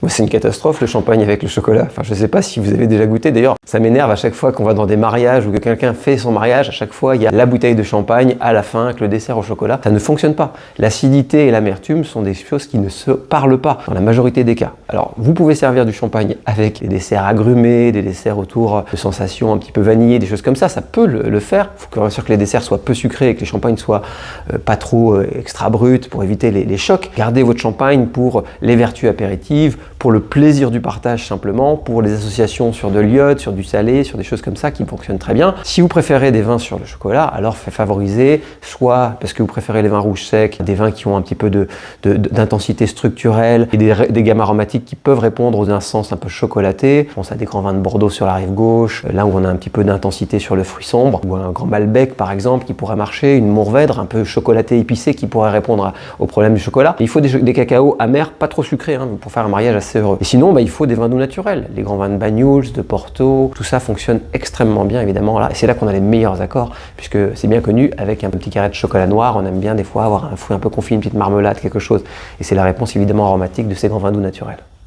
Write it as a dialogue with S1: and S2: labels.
S1: Moi, c'est une catastrophe le champagne avec le chocolat. Enfin, je sais pas si vous avez déjà goûté. D'ailleurs, ça m'énerve à chaque fois qu'on va dans des mariages ou que quelqu'un fait son mariage. À chaque fois, il y a la bouteille de champagne à la fin avec le dessert au chocolat. Ça ne fonctionne pas. L'acidité et l'amertume sont des choses qui ne se parlent pas dans la majorité des cas. Alors, vous pouvez servir du champagne avec des desserts agrumés, des desserts autour de sensations un petit peu vanillées, des choses comme ça. Ça peut le faire. Il faut bien sûr que les desserts soient peu sucrés et que les champagnes soient pas trop extra bruts pour éviter les chocs. Gardez votre champagne pour les vertus apéritives, pour le plaisir du partage simplement, pour les associations sur de l'iode, sur du salé, sur des choses comme ça qui fonctionnent très bien. Si vous préférez des vins sur le chocolat, alors favorisez soit parce que vous préférez les vins rouges secs, des vins qui ont un petit peu d'intensité structurelle et des gammes aromatiques qui peuvent répondre aux essences un peu chocolatées. Je pense à des grands vins de Bordeaux sur la rive gauche, là où on a un petit peu d'intensité sur le fruit sombre, ou un grand Malbec par exemple qui pourrait marcher, une Mourvèdre un peu chocolaté épicé qui pourrait répondre au problème du chocolat. Il faut des cacaos amers, pas trop sucrés pour faire un mariage assez heureux. Et sinon, il faut des vins doux naturels. Les grands vins de Banyuls, de Porto, tout ça fonctionne extrêmement bien évidemment. Là. Et c'est là qu'on a les meilleurs accords, puisque c'est bien connu, avec un petit carré de chocolat noir, on aime bien des fois avoir un fruit un peu confit, une petite marmelade, quelque chose. Et c'est la réponse évidemment aromatique de ces grands vins doux naturels.